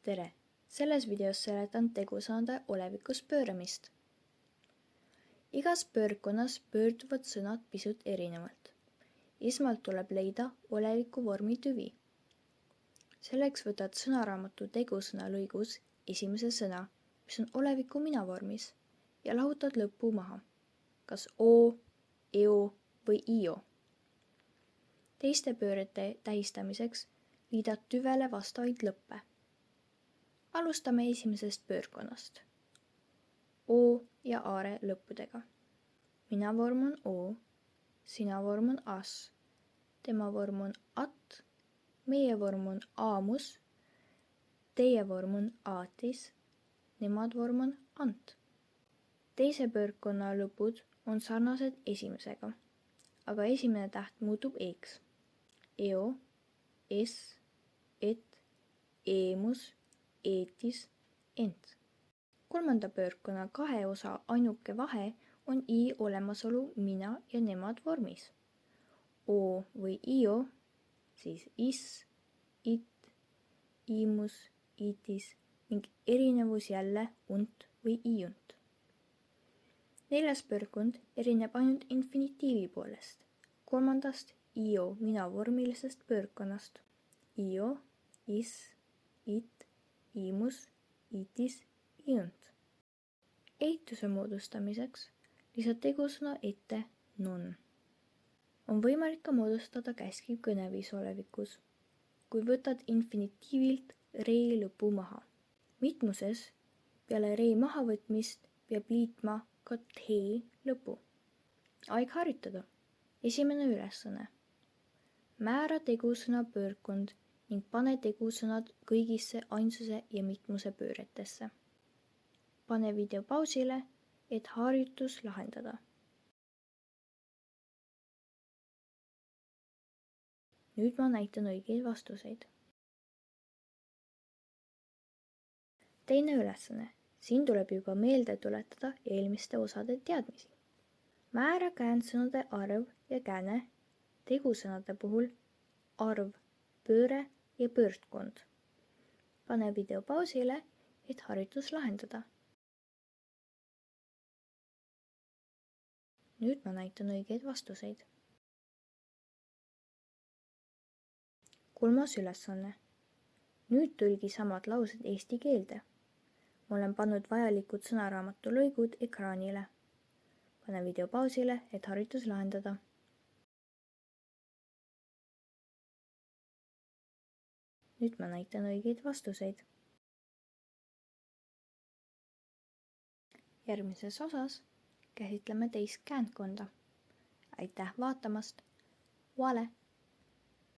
tere! Selles videos seletan tegusõnade olevikus pööramist. Igas pöördkonnas pöörduvad sõnad pisut erinevalt. Esmalt tuleb leida oleviku vormi tüvi. Selleks võtad sõnaraamatu tegusõna lõigus esimese sõna, mis on oleviku mina vormis, ja lahutad lõppu maha, kas o, eo või io. Teiste pöörete tähistamiseks liidad tüvele vastavaid lõppe. Alustame esimesest pöördkonnast. O ja aare lõppudega. Mina vorm on o, sina vorm on as, tema vorm on at, meie vorm on aamus, teie vorm on aatis, nemad vorm on ant. Teise pöördkonna lõpud on sarnased esimesega, aga esimene täht muutub e-ks. Eo, es, et, eemus, eetis, ent. Kolmanda pöördkonna kahe osa ainuke vahe on i olemasolu mina ja nemad vormis. O või io, siis is, it, iimus, itis ning erinevus jälle unt või iunt. Neljas pöördkond erineb ainult infinitiivi poolest, kolmandast io mina vormilisest pöördkonnast. Io, is, it, iimus, itis, iunt. Eituse moodustamiseks lisad tegusõna ette non. On võimalik ka moodustada käskiv kõneviis olevikus, kui võtad infinitiivilt rei lõpu maha. Mitmuses peale rei mahavõtmist peab liitma ka tee lõpu. Aeg harjutada. Esimene ülesanne. Määra tegusõna pöördkond ning pane tegusõnad kõigisse ainsuse ja mitmuse pööretesse. Pane video pausile, et harjutus lahendada. Nüüd ma näitan õigeid vastuseid. Teine ülesanne. Siin tuleb juba meelde tuletada eelmiste osade teadmisi. Määra käändsõnade arv ja kääne tegusõnade puhul arv, pööre ja pöördkond. Pane video pausile, et harjutus lahendada. Nüüd ma näitan õigeid vastuseid. Kolmas ülesanne. Nüüd tõlgi samad laused eesti keelde. Ma olen pannud vajalikud sõnaraamatu lõigud ekraanile. Pane video pausile, et harjutus lahendada. Nüüd ma näitan õigeid vastuseid. Järgmises osas käsitleme teist käändkonda. Aitäh vaatamast! Vale!